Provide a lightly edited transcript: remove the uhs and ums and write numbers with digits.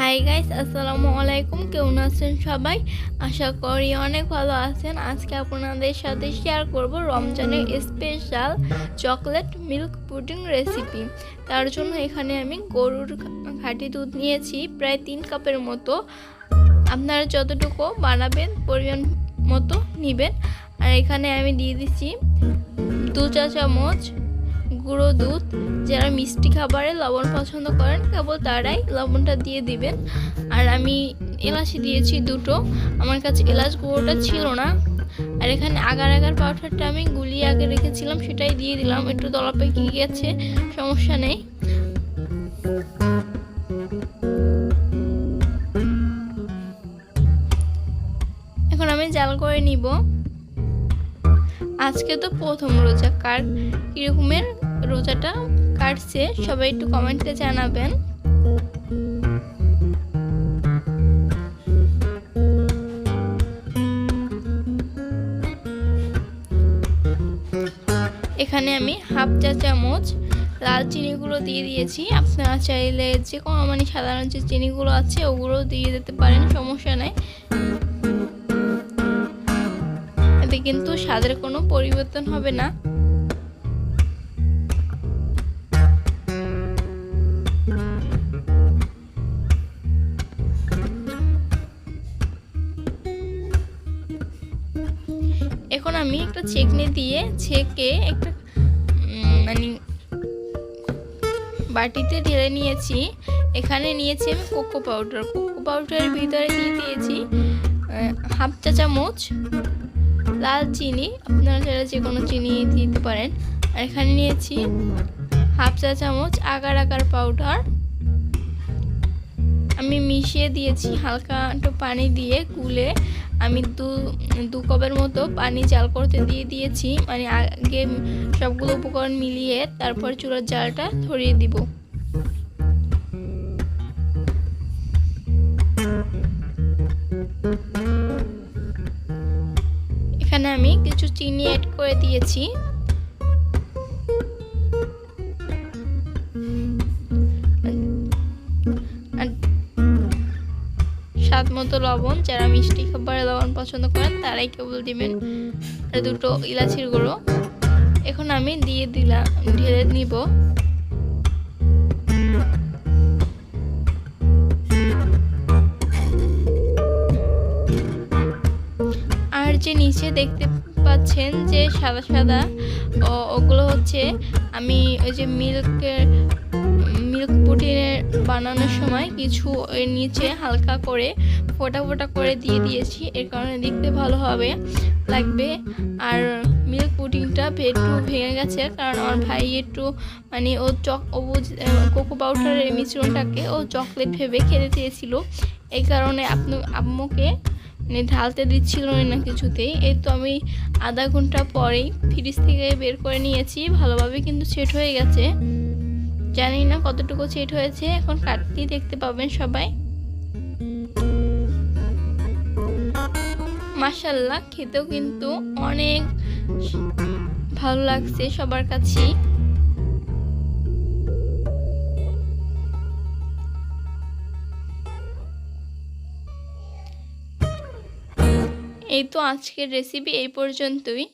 Hi guys, আসসালামু আলাইকুম। কেমন আছেন সবাই? আশা করি অনেক ভালো আছেন। আজকে আপনাদের সাথে শেয়ার করব রমজানের special chocolate milk pudding recipe. তার জন্য এখানে আমি গরুর খাঁটি দুধ নিয়েছি প্রায় 3 কাপের মতো। আপনারা যতটুকু বানাবেন পরিমাণ মতো নেবেন। আর এখানে আমি দিয়ে দিচ্ছি 2 চা চামচ গুঁড়ো দুধ। যারা মিষ্টি খাবারে লবণ পছন্দ করেন কেবল তারাই লবণটা দিয়ে দিবেন। আর আমি এলাচি দিয়েছি 2টো, আমার কাছে এলাচ গুঁড়োটা ছিল না। আর এখানে আগার আগার পাউডারটা আমি গুলিয়ে আগে রেখেছিলাম, সেটাই দিয়ে দিলাম। একটু দলা পেকে গেছে, সমস্যা নেই। এখন আমি জাল করে নিব। আজকে তো প্রথম রোজা, কার কীরকমের রোজাটা কাটছে সবাই একটু কমেন্টে জানাবেন। এখানে আমি হাফ চা চামচ লাল চিনিগুলো দিয়ে দিয়েছি। আপনারা চাইলে যে কোনো সাধারণ যে চিনিগুলো আছে ওগুলো দিয়ে দিতে পারেন, সমস্যা নাই। এতে কিন্তু স্বাদের কোনো পরিবর্তন হবে না। এখন আমি একটা ছেঁকনি দিয়ে ছেঁকে একটা বাটিতে ঢেলে নিয়েছি। এখানে নিয়েছি আমি কোকো পাউডারের ভিতরে দিয়ে দিয়েছি হাফ চা চামচ লাল চিনি। আপনারা চাইলে যে কোনো চিনি দিতে পারেন। আর এখানে নিয়েছি হাফ চা চামচ আগার আগার পাউডার। আমি মিশিয়ে দিয়েছি হালকা একটু পানি দিয়ে গুলে। আমি দু কাপের মতো পানি জাল করতে দিয়ে দিয়েছি। আগে সবগুলো উপকরণ মিলিয়ে তারপর চুলার জালটা ধরিয়ে দিব। এখানে আমি কিছু চিনি অ্যাড করে দিয়েছি। স্বাদ মতো লবণ, যারা মিষ্টি খাবারে লবণ পছন্দ করেন তারাই কেবল দিবেন। আর 2টো ইলাচির গুঁড়ো এখন আমি দিয়ে দিলাম, ঢেলে নিব। আর যে নিচে দেখতে পাচ্ছেন যে সাদা সাদা, ওগুলো হচ্ছে আমি ওই যে মিল্ক পুডিংয়ের বানানোর সময় কিছু এর নিচে হালকা করে ফোটা ফোটা করে দিয়ে দিয়েছি। এর কারণে দেখতে ভালো হবে লাগবে। আর মিল্ক পুডিংটা একটু ভেঙে গেছে, কারণ আমার ভাই একটু ও কোকো পাউডারের মিশ্রণটাকে ও চকলেট ভেবে খেতে চেয়েছিল। এই কারণে আম্মুকে ঢালতে দিচ্ছিল না কিছুতেই। এই তো আমি আধা ঘন্টা পরেই ফ্রিজ থেকে বের করে নিয়েছি। ভালোভাবে কিন্তু সেট হয়ে গেছে, জানি না কতটুকু সেট হয়েছে। এখন কাটতেই দেখতে পাবেন সবাই। মাশাআল্লাহ, খেতেও কিন্তু অনেক ভালো লাগছে সবার কাছেই। এই তো আজকের রেসিপি এই পর্যন্তই।